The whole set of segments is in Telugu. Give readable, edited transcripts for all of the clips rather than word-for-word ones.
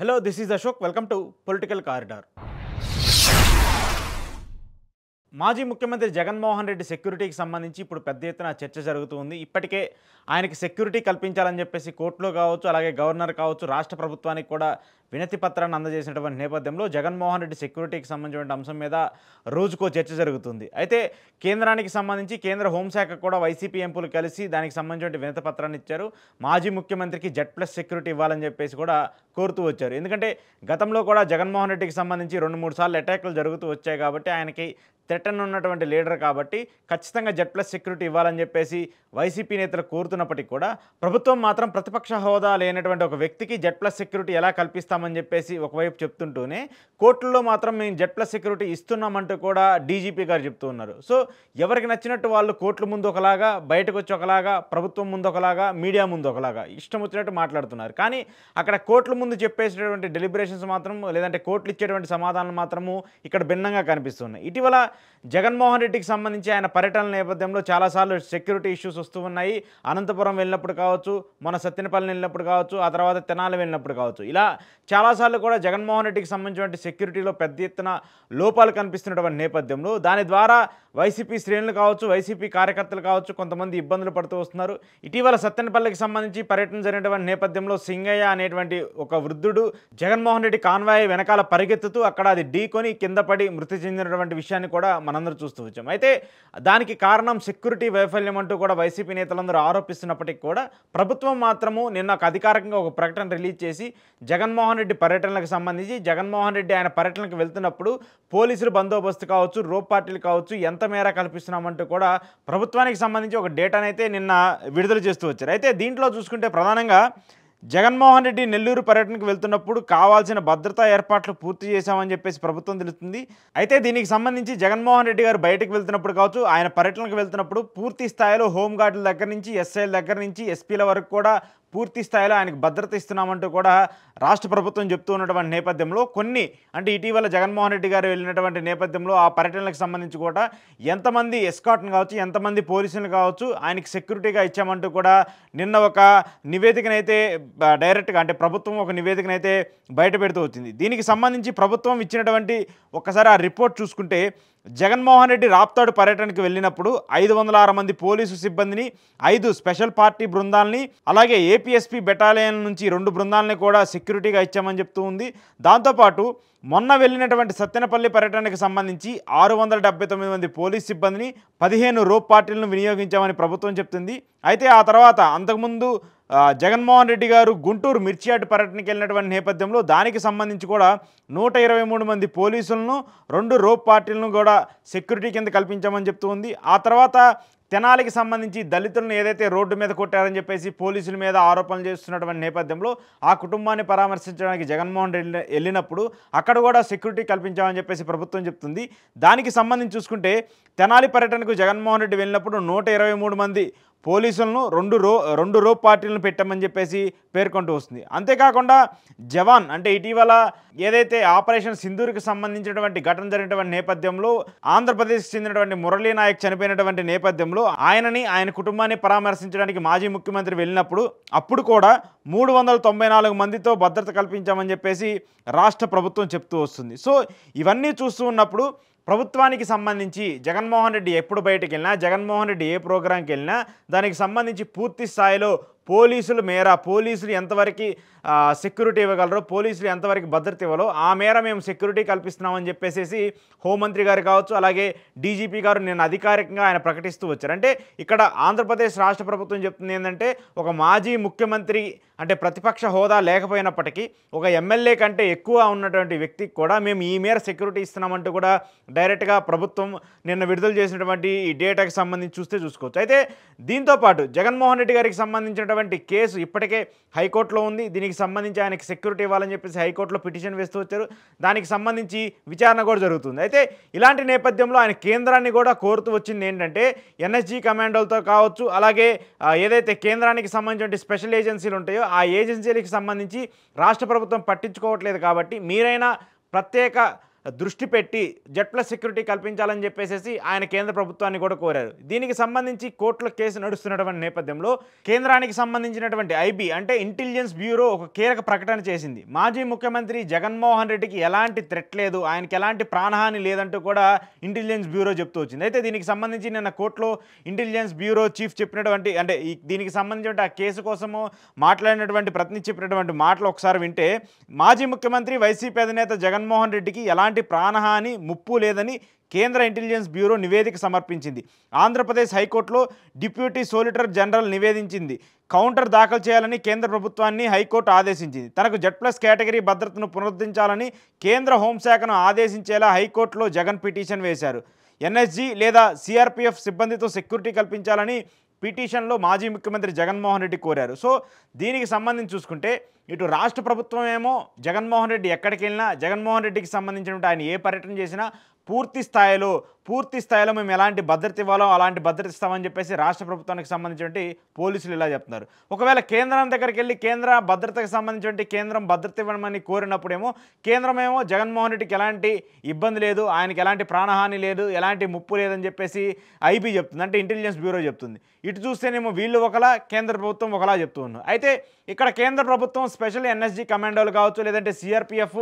Hello, this is Ashok. Welcome to Political Corridor. మాజీ ముఖ్యమంత్రి జగన్మోహన్ రెడ్డి సెక్యూరిటీకి సంబంధించి ఇప్పుడు పెద్ద ఎత్తున చర్చ జరుగుతుంది. ఇప్పటికే ఆయనకి సెక్యూరిటీ కల్పించాలని చెప్పేసి కోర్టులో కావచ్చు, అలాగే గవర్నర్ కావచ్చు, రాష్ట్ర ప్రభుత్వానికి కూడా వినతి పత్రాన్ని అందజేసినటువంటి నేపథ్యంలో జగన్మోహన్ రెడ్డి సెక్యూరిటీకి సంబంధించిన అంశం మీద రోజుకో చర్చ జరుగుతుంది. అయితే కేంద్రానికి సంబంధించి కేంద్ర హోంశాఖ కూడా వైసీపీ ఎంపీలు కలిసి దానికి సంబంధించిన వినతి పత్రాన్ని ఇచ్చారు. మాజీ ముఖ్యమంత్రికి Z+ సెక్యూరిటీ ఇవ్వాలని చెప్పేసి కూడా కోరుతూ వచ్చారు. ఎందుకంటే గతంలో కూడా జగన్మోహన్ రెడ్డికి సంబంధించి 2-3 సార్లు అటాక్లు జరుగుతూ వచ్చాయి కాబట్టి ఆయనకి థ్రెటన్ ఉన్నటువంటి లీడర్ కాబట్టి ఖచ్చితంగా Z+ సెక్యూరిటీ ఇవ్వాలని చెప్పేసి వైసీపీ నేతలు కోరుతున్నప్పటికీ కూడా ప్రభుత్వం మాత్రం ప్రతిపక్ష హోదా లేనటువంటి ఒక వ్యక్తికి Z+ సెక్యూరిటీ ఎలా కల్పిస్తామని చెప్పేసి ఒకవైపు చెప్తుంటూనే కోర్టుల్లో మాత్రం మేము Z+ సెక్యూరిటీ ఇస్తున్నామంటూ కూడా డీజీపీ గారు చెప్తూ ఉన్నారు. సో ఎవరికి నచ్చినట్టు వాళ్ళు కోర్టుల ముందు ఒకలాగా, బయటకు వచ్చి ఒకలాగా, ప్రభుత్వం ముందు ఒకలాగా, మీడియా ముందు ఒకలాగా ఇష్టం వచ్చినట్టు మాట్లాడుతున్నారు. కానీ అక్కడ కోర్టుల ముందు చెప్పేసేటువంటి డెలిబరేషన్స్ మాత్రం, లేదంటే కోర్టులు ఇచ్చేటువంటి సమాధానాలు మాత్రము ఇక్కడ భిన్నంగా కనిపిస్తున్నాయి. ఇటీవల జగన్మోహన్ రెడ్డికి సంబంధించి ఆయన పర్యటన నేపథ్యంలో చాలాసార్లు సెక్యూరిటీ ఇష్యూస్ వస్తూ ఉన్నాయి. అనంతపురం వెళ్ళినప్పుడు కావచ్చు, మన సత్తెనపల్లి వెళ్ళినప్పుడు కావచ్చు, ఆ తర్వాత తెనాలి వెళ్ళినప్పుడు కావచ్చు, ఇలా చాలాసార్లు కూడా జగన్మోహన్ రెడ్డికి సంబంధించిన సెక్యూరిటీలో పెద్ద ఎత్తున లోపాలు కనిపిస్తున్నటువంటి నేపథ్యంలో దాని ద్వారా వైసీపీ శ్రేణులు కావచ్చు, వైసీపీ కార్యకర్తలు కావచ్చు, కొంతమంది ఇబ్బందులు పడుతూ వస్తున్నారు. ఇటీవల సత్తెనపల్లికి సంబంధించి పర్యటన జరిగినటువంటి నేపథ్యంలో సింగయ్య అనేటువంటి ఒక వృద్ధుడు జగన్మోహన్ రెడ్డి కాన్వాయ్ వెనకాల పరిగెత్తుతూ అక్కడ అది ఢీకొని కింద పడి మృతి చెందినటువంటి విషయాన్ని కూడా మనందరూ చూస్తూ వచ్చాం. అయితే దానికి కారణం సెక్యూరిటీ వైఫల్యం అంటూ కూడా వైసీపీ నేతలందరూ ఆరోపిస్తున్నప్పటికీ కూడా ప్రభుత్వం మాత్రము నిన్న అధికారికంగా ఒక ప్రకటన రిలీజ్ చేసి జగన్మోహన్ రెడ్డి పర్యటనలకు సంబంధించి జగన్మోహన్ రెడ్డి ఆయన పర్యటనకు వెళ్తున్నప్పుడు పోలీసులు బందోబస్తు కావచ్చు, రోప్ పార్టీలు కావచ్చు, ఎంత మేర కల్పిస్తున్నామంటూ కూడా ప్రభుత్వానికి సంబంధించి ఒక డేటానైతే నిన్న విడుదల చేస్తూ వచ్చారు. అయితే దీంట్లో చూసుకుంటే ప్రధానంగా జగన్మోహన్ రెడ్డి నెల్లూరు పర్యటనకు వెళ్తున్నప్పుడు కావాల్సిన భద్రతా ఏర్పాట్లు పూర్తి చేశామని చెప్పేసి ప్రభుత్వం తెలుస్తుంది. అయితే దీనికి సంబంధించి జగన్మోహన్ రెడ్డి గారు బయటకు వెళ్తున్నప్పుడు కావచ్చు, ఆయన పర్యటనకు వెళ్తున్నప్పుడు పూర్తి స్థాయిలో హోంగార్డుల దగ్గర నుంచి, ఎస్ఐల దగ్గర నుంచి, ఎస్పీల వరకు కూడా పూర్తి స్థాయిలో ఆయనకు భద్రత ఇస్తున్నామంటూ కూడా రాష్ట్ర ప్రభుత్వం చెప్తూ ఉన్నటువంటి నేపథ్యంలో కొన్ని అంటే ఇటీవల జగన్మోహన్ రెడ్డి గారు వెళ్ళినటువంటి నేపథ్యంలో ఆ పర్యటనలకు సంబంధించి కూడా ఎంతమంది ఎస్కాట్ను కావచ్చు, ఎంతమంది పోలీసులు కావచ్చు ఆయనకి సెక్యూరిటీగా ఇచ్చామంటూ కూడా నిన్న ఒక నివేదికనైతే డైరెక్ట్గా అంటే ప్రభుత్వం ఒక నివేదికనైతే బయట పెడుతూ వచ్చింది. దీనికి సంబంధించి ప్రభుత్వం ఇచ్చినటువంటి ఒక్కసారి ఆ రిపోర్ట్ చూసుకుంటే జగన్మోహన్ రెడ్డి రాప్తాడు పర్యటనకు వెళ్ళినప్పుడు 506 మంది పోలీసు సిబ్బందిని, 5 స్పెషల్ పార్టీ బృందాలని, అలాగే ఏపీఎస్పీ బెటాలియన్ నుంచి 2 బృందాలని కూడా సెక్యూరిటీగా ఇచ్చామని చెప్తూ ఉంది. దాంతోపాటు మొన్న వెళ్ళినటువంటి సత్తెనపల్లి పర్యటనకు సంబంధించి 679 మంది పోలీస్ సిబ్బందిని, 15 రోప్ పార్టీలను వినియోగించామని ప్రభుత్వం చెప్తుంది. అయితే ఆ తర్వాత అంతకుముందు జగన్మోహన్ రెడ్డి గారు గుంటూరు మిర్చియాడ్ పర్యటనకి వెళ్ళినటువంటి నేపథ్యంలో దానికి సంబంధించి కూడా 123 మంది పోలీసులను, 2 రోప్ పార్టీలను కూడా సెక్యూరిటీ కింద కల్పించామని చెప్తూ ఉంది. ఆ తర్వాత తెనాలికి సంబంధించి దళితులను ఏదైతే రోడ్డు మీద కొట్టారని చెప్పేసి పోలీసుల మీద ఆరోపణలు చేస్తున్నటువంటి నేపథ్యంలో ఆ కుటుంబాన్ని పరామర్శించడానికి జగన్మోహన్ రెడ్డి వెళ్ళినప్పుడు అక్కడ కూడా సెక్యూరిటీ కల్పించామని చెప్పేసి ప్రభుత్వం చెప్తుంది. దానికి సంబంధించి చూసుకుంటే తెనాలి పర్యటనకు జగన్మోహన్ రెడ్డి వెళ్ళినప్పుడు 123 మంది పోలీసులను, 2 రోప్ పార్టీలను పెట్టామని చెప్పేసి పేర్కొంటూ వస్తుంది. అంతేకాకుండా జవాన్ అంటే ఇటీవల ఏదైతే ఆపరేషన్ సింధూర్కి సంబంధించినటువంటి ఘటన జరిగినటువంటి నేపథ్యంలో ఆంధ్రప్రదేశ్కి చెందినటువంటి మురళీ నాయక్ చనిపోయినటువంటి నేపథ్యంలో ఆయనని, ఆయన కుటుంబాన్ని పరామర్శించడానికి మాజీ ముఖ్యమంత్రి వెళ్ళినప్పుడు అప్పుడు కూడా 394 మందితో భద్రత కల్పించామని చెప్పేసి రాష్ట్ర ప్రభుత్వం చెప్తూ వస్తుంది. సో ఇవన్నీ చూస్తూ ఉన్నప్పుడు ప్రభుత్వానికి సంబంధించి జగన్మోహన్ రెడ్డి ఎప్పుడు బయటకు వెళ్ళినా, జగన్మోహన్ రెడ్డి ఏ ప్రోగ్రాంకి వెళ్ళినా దానికి సంబంధించి పూర్తి స్థాయిలో పోలీసుల మేర, పోలీసులు ఎంతవరకు సెక్యూరిటీ ఇవ్వగలరో, పోలీసులు ఎంతవరకు భద్రత ఇవ్వాలో ఆ మేర మేము సెక్యూరిటీ కల్పిస్తున్నామని చెప్పేసి హోంమంత్రి గారు కావచ్చు, అలాగే డీజీపీ గారు నిన్న అధికారికంగా ఆయన ప్రకటిస్తూ వచ్చారు. అంటే ఇక్కడ ఆంధ్రప్రదేశ్ రాష్ట్ర ప్రభుత్వం చెప్తుంది ఏంటంటే ఒక మాజీ ముఖ్యమంత్రి అంటే ప్రతిపక్ష హోదా లేకపోయినప్పటికీ ఒక ఎమ్మెల్యే కంటే ఎక్కువ ఉన్నటువంటి వ్యక్తికి కూడా మేము ఈ మేర సెక్యూరిటీ ఇస్తున్నామంటూ కూడా డైరెక్ట్గా ప్రభుత్వం నిన్న విడుదల చేసినటువంటి ఈ డేటాకి సంబంధించి చూసుకోవచ్చు. అయితే దీంతోపాటు జగన్మోహన్ రెడ్డి గారికి సంబంధించినటువంటి కేసు ఇప్పటికే హైకోర్టులో ఉంది. దీనికి సంబంధించి ఆయనకి సెక్యూరిటీ ఇవ్వాలని చెప్పేసి హైకోర్టులో పిటిషన్ వేస్తూ వచ్చారు. దానికి సంబంధించి విచారణ కూడా జరుగుతుంది. అయితే ఇలాంటి నేపథ్యంలో ఆయన కేంద్రాన్ని కూడా కోరుతూ వచ్చింది ఏంటంటే ఎన్ఎస్జీ కమాండోలతో కావచ్చు, అలాగే ఏదైతే కేంద్రానికి సంబంధించిన స్పెషల్ ఏజెన్సీలు ఉంటాయో ఆ ఏజెన్సీలకు సంబంధించి రాష్ట్ర ప్రభుత్వం పట్టించుకోవట్లేదు కాబట్టి మీరైనా ప్రత్యేక దృష్టి పెట్టి జెడ్+ సెక్యూరిటీ కల్పించాలని చెప్పేసి ఆయన కేంద్ర ప్రభుత్వాన్ని కూడా కోరారు. దీనికి సంబంధించి కోర్టులో కేసు నడుస్తున్నటువంటి నేపథ్యంలో కేంద్రానికి సంబంధించినటువంటి ఐబీ అంటే ఇంటెలిజెన్స్ బ్యూరో ఒక కీలక ప్రకటన చేసింది. మాజీ ముఖ్యమంత్రి జగన్మోహన్ రెడ్డికి ఎలాంటి థ్రెట్ లేదు, ఆయనకి ఎలాంటి ప్రాణహాని లేదంటూ కూడా ఇంటెలిజెన్స్ బ్యూరో చెప్తూ వచ్చింది. అయితే దీనికి సంబంధించి నిన్న కోర్టులో ఇంటెలిజెన్స్ బ్యూరో చీఫ్ చెప్పినటువంటి అంటే దీనికి సంబంధించిన ఆ కేసు కోసము మాట్లాడినటువంటి ప్రతినిధి చెప్పినటువంటి మాటలు ఒకసారి వింటే, మాజీ ముఖ్యమంత్రి వైసీపీ అధినేత జగన్మోహన్ రెడ్డికి ఎలాంటి ప్రాణహాని ముప్పు లేదని కేంద్ర ఇంటెలిజెన్స్ బ్యూరో నివేదిక సమర్పించింది. ఆంధ్రప్రదేశ్ హైకోర్టులో డిప్యూటీ సోలిసిటర్ జనరల్ నివేదించింది. కౌంటర్ దాఖలు చేయాలని కేంద్ర ప్రభుత్వాన్ని హైకోర్టు ఆదేశించింది. తనకు జెడ్+ కేటగిరీ భద్రతను పునరుద్ధరించాలని కేంద్ర హోంశాఖను ఆదేశించేలా హైకోర్టులో జగన్ పిటిషన్ వేశారు. ఎన్ఎస్జీ లేదా సిఆర్పిఎఫ్ సిబ్బందితో సెక్యూరిటీ కల్పించాలని పిటిషన్లో మాజీ ముఖ్యమంత్రి జగన్మోహన్ రెడ్డి కోరారు. సో దీనికి సంబంధించి చూసుకుంటే ఇటు రాష్ట్ర ప్రభుత్వం ఏమో జగన్మోహన్ రెడ్డి ఎక్కడికి వెళ్ళినా, జగన్మోహన్ రెడ్డికి సంబంధించినటువంటి ఆయన ఏ పర్యటన చేసినా పూర్తి స్థాయిలో మేము ఎలాంటి భద్రత ఇవ్వాలో అలాంటి భద్రత ఇస్తామని చెప్పేసి రాష్ట్ర ప్రభుత్వానికి సంబంధించినటువంటి పోలీసులు ఇలా చెప్తున్నారు. ఒకవేళ కేంద్రం దగ్గరికి వెళ్ళి కేంద్ర భద్రతకు సంబంధించినటువంటి కేంద్రం భద్రత ఇవ్వమని కోరినప్పుడేమో కేంద్రమేమో జగన్మోహన్ రెడ్డికి ఎలాంటి ఇబ్బంది లేదు, ఆయనకి ఎలాంటి ప్రాణహాని లేదు, ఎలాంటి ముప్పు లేదని చెప్పేసి ఐబీ చెప్తుంది, అంటే ఇంటెలిజెన్స్ బ్యూరో చెప్తుంది. ఇటు చూస్తేనేమో వీళ్ళు ఒకలా, కేంద్ర ప్రభుత్వం ఒకలా చెప్తూ ఉన్నారు. అయితే ఇక్కడ కేంద్ర ప్రభుత్వం స్పెషల్ ఎన్ఎస్జీ కమాండోలు కావచ్చు, లేదంటే సిఆర్పిఎఫ్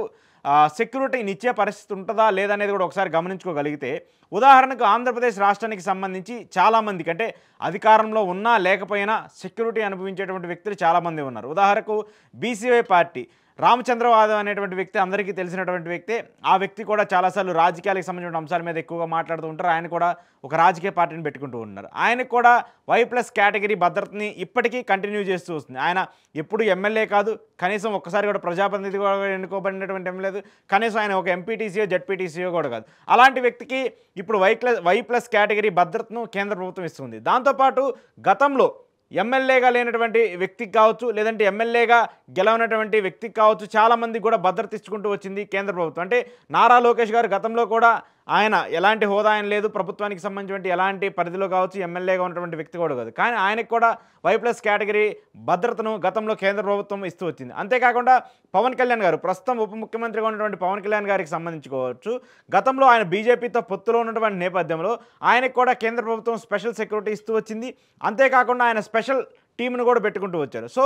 సెక్యూరిటీని ఇచ్చే పరిస్థితి ఉంటుందా లేదనేది కూడా ఒకసారి గమనించుకోగలిగితే, ఉదాహరణకు ఆంధ్రప్రదేశ్ రాష్ట్రానికి సంబంధించి చాలామందికి అంటే అధికారంలో ఉన్నా లేకపోయినా సెక్యూరిటీ అనుభవించేటువంటి వ్యక్తులు చాలామంది ఉన్నారు. ఉదాహరణకు బీసీవై పార్టీ రామచంద్రరావు అనేటువంటి వ్యక్తి అందరికీ తెలిసినటువంటి వ్యక్తే. ఆ వ్యక్తి కూడా చాలాసార్లు రాజకీయాలకు సంబంధించిన అంశాల మీద ఎక్కువగా మాట్లాడుతూ ఉంటారు. ఆయన కూడా ఒక రాజకీయ పార్టీని పెట్టుకుంటూ ఉన్నారు. ఆయనకు కూడా Y+ కేటగిరీ భద్రతని ఇప్పటికీ కంటిన్యూ చేస్తూ వస్తుంది. ఆయన ఎప్పుడు ఎమ్మెల్యే కాదు, కనీసం ఒక్కసారి కూడా ప్రజాప్రతినిధి కూడా ఎన్నుకోబడినటువంటి ఎమ్మెల్యే, కనీసం ఆయన ఒక ఎంపీటీసీయో జెడ్పీటీసీయో కూడా కాదు. అలాంటి వ్యక్తికి ఇప్పుడు Y+ కేటగిరీ భద్రతను కేంద్ర ప్రభుత్వం ఇస్తుంది. దాంతోపాటు గతంలో ఎమ్మెల్యేగా లేనటువంటి వ్యక్తికి కావచ్చు, లేదంటే ఎమ్మెల్యేగా గెలవనటువంటి వ్యక్తికి కావచ్చు, చాలామందికి కూడా భద్రత ఇచ్చుకుంటూ వచ్చింది కేంద్ర ప్రభుత్వం. అంటే నారా లోకేష్ గారు గతంలో కూడా ఆయన ఎలాంటి హోదా ఆయన లేదు, ప్రభుత్వానికి సంబంధించిన ఎలాంటి పరిధిలో కావచ్చు ఎమ్మెల్యేగా ఉన్నటువంటి వ్యక్తి కూడా కాదు, కానీ ఆయనకు కూడా Y+ కేటగిరీ భద్రతను గతంలో కేంద్ర ప్రభుత్వం ఇస్తూ వచ్చింది. అంతేకాకుండా పవన్ కళ్యాణ్ గారు, ప్రస్తుతం ఉప ముఖ్యమంత్రిగా ఉన్నటువంటి పవన్ కళ్యాణ్ గారికి సంబంధించుకోవచ్చు, గతంలో ఆయన బీజేపీతో పొత్తులో ఉన్నటువంటి నేపథ్యంలో ఆయనకు కూడా కేంద్ర ప్రభుత్వం స్పెషల్ సెక్యూరిటీ ఇస్తూ వచ్చింది. అంతేకాకుండా ఆయన స్పెషల్ టీంను కూడా పెట్టుకుంటూ వచ్చారు. సో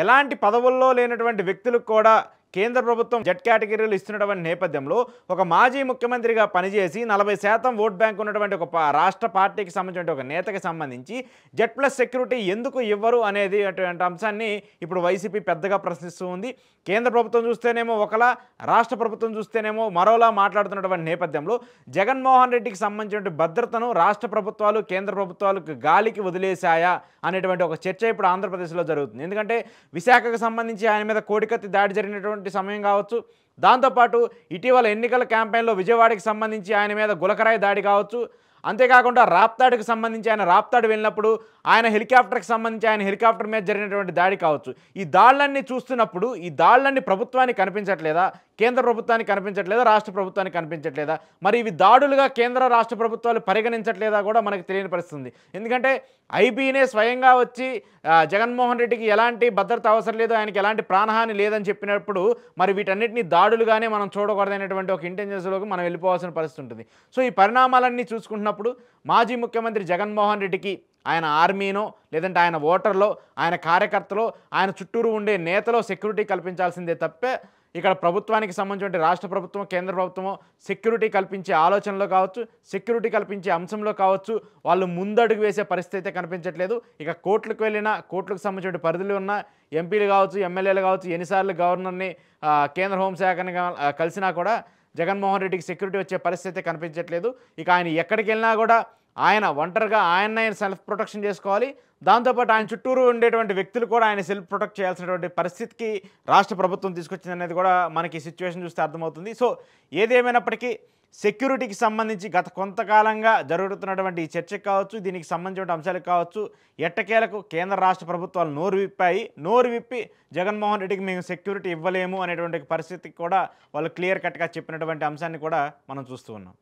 ఎలాంటి పదవుల్లో లేనటువంటి వ్యక్తులకు కూడా కేంద్ర ప్రభుత్వం జెడ్ కేటగిరీలు ఇస్తున్నటువంటి నేపథ్యంలో ఒక మాజీ ముఖ్యమంత్రిగా పనిచేసి 40% ఓట్ బ్యాంక్ ఉన్నటువంటి ఒక రాష్ట్ర పార్టీకి సంబంధించిన ఒక నేతకి సంబంధించి జెడ్+ సెక్యూరిటీ ఎందుకు ఇవ్వరు అనేది అటువంటి అంశాన్ని ఇప్పుడు వైసీపీ పెద్దగా ప్రశ్నిస్తూ ఉంది. కేంద్ర ప్రభుత్వం చూస్తేనేమో ఒకలా, రాష్ట్ర ప్రభుత్వం చూస్తేనేమో మరోలా మాట్లాడుతున్నటువంటి నేపథ్యంలో జగన్మోహన్ రెడ్డికి సంబంధించిన భద్రతను రాష్ట్ర ప్రభుత్వాలు, కేంద్ర ప్రభుత్వాలకు గాలికి వదిలేశాయా అనేటువంటి ఒక చర్చ ఇప్పుడు ఆంధ్రప్రదేశ్లో జరుగుతుంది. ఎందుకంటే విశాఖకు సంబంధించి ఆయన మీద కోడికత్తి దాడి జరిగినటువంటి సమయం కావచ్చు, దాంతోపాటు ఇటీవల ఎన్నికల క్యాంపెయిన్లో విజయవాడకి సంబంధించి ఆయన మీద గులకరాయి దాడి కావచ్చు, అంతేకాకుండా రాప్తాడుకు సంబంధించి ఆయన రాప్తాడు వెళ్ళినప్పుడు ఆయన హెలికాప్టర్కి సంబంధించి ఆయన హెలికాప్టర్ మీద జరిగినటువంటి దాడి కావచ్చు. ఈ దాడులన్నీ చూస్తున్నప్పుడు ఈ దాడులన్నీ ప్రభుత్వానికి కనిపించట్లేదా, కేంద్ర ప్రభుత్వానికి కనిపించట్లేదా, రాష్ట్ర ప్రభుత్వానికి కనిపించట్లేదా? మరి ఇవి దాడులుగా కేంద్ర రాష్ట్ర ప్రభుత్వాలు పరిగణించట్లేదా కూడా మనకు తెలియని పరిస్థితి ఉంది. ఎందుకంటే ఐబీనే స్వయంగా వచ్చి జగన్మోహన్ రెడ్డికి ఎలాంటి భద్రత అవసరం లేదు, ఆయనకి ఎలాంటి ప్రాణహాని లేదని చెప్పినప్పుడు మరి వీటన్నిటిని దాడులుగానే మనం చూడకూడదనేటువంటి ఒక ఇంటెన్షన్స్లోకి మనం వెళ్ళిపోవాల్సిన పరిస్థితి ఉంటుంది. సో ఈ పరిణామాలన్నీ చూసుకుంటున్నప్పుడు మాజీ ముఖ్యమంత్రి జగన్మోహన్ రెడ్డికి ఆయన ఆర్మీనో, లేదంటే ఆయన ఓటర్లో, ఆయన కార్యకర్తలో, ఆయన చుట్టూరు ఉండే నేతలో సెక్యూరిటీ కల్పించాల్సిందే తప్పే ఇక్కడ ప్రభుత్వానికి సంబంధించిన రాష్ట్ర ప్రభుత్వం, కేంద్ర ప్రభుత్వమో సెక్యూరిటీ కల్పించే ఆలోచనలో కావచ్చు, సెక్యూరిటీ కల్పించే అంశంలో కావచ్చు వాళ్ళు ముందడుగు వేసే పరిస్థితి అయితే కనిపించట్లేదు. ఇక కోర్టులకు వెళ్ళినా, కోర్టులకు సంబంధించిన పరిధులు ఉన్న ఎంపీలు కావచ్చు, ఎమ్మెల్యేలు కావచ్చు, ఎన్నిసార్లు గవర్నర్ని, కేంద్ర హోంశాఖని కలిసినా కూడా జగన్మోహన్ రెడ్డికి సెక్యూరిటీ వచ్చే పరిస్థితి అయితే కనిపించట్లేదు. ఇక ఆయన ఎక్కడికి వెళ్ళినా కూడా ఆయన ఒంటరిగా ఆయన సెల్ఫ్ ప్రొటెక్షన్ చేసుకోవాలి. దాంతోపాటు ఆయన చుట్టూరు ఉండేటువంటి వ్యక్తులు కూడా ఆయన సెల్ఫ్ ప్రొటెక్ట్ చేయాల్సినటువంటి పరిస్థితికి రాష్ట్ర ప్రభుత్వం తీసుకొచ్చింది అనేది కూడా మనకి ఈ సిచ్యువేషన్ చూస్తే అర్థమవుతుంది. సో ఏదేమైనప్పటికీ సెక్యూరిటీకి సంబంధించి గత కొంతకాలంగా జరుగుతున్నటువంటి ఈ చర్చకు కావచ్చు, దీనికి సంబంధించిన అంశాలకు కావచ్చు, ఎట్టకేలకు కేంద్ర రాష్ట్ర ప్రభుత్వాలు నోరు విప్పి జగన్మోహన్ రెడ్డికి మేము సెక్యూరిటీ ఇవ్వలేము అనేటువంటి పరిస్థితికి కూడా వాళ్ళు క్లియర్ కట్గా చెప్పినటువంటి అంశాన్ని కూడా మనం చూస్తూ ఉన్నాం.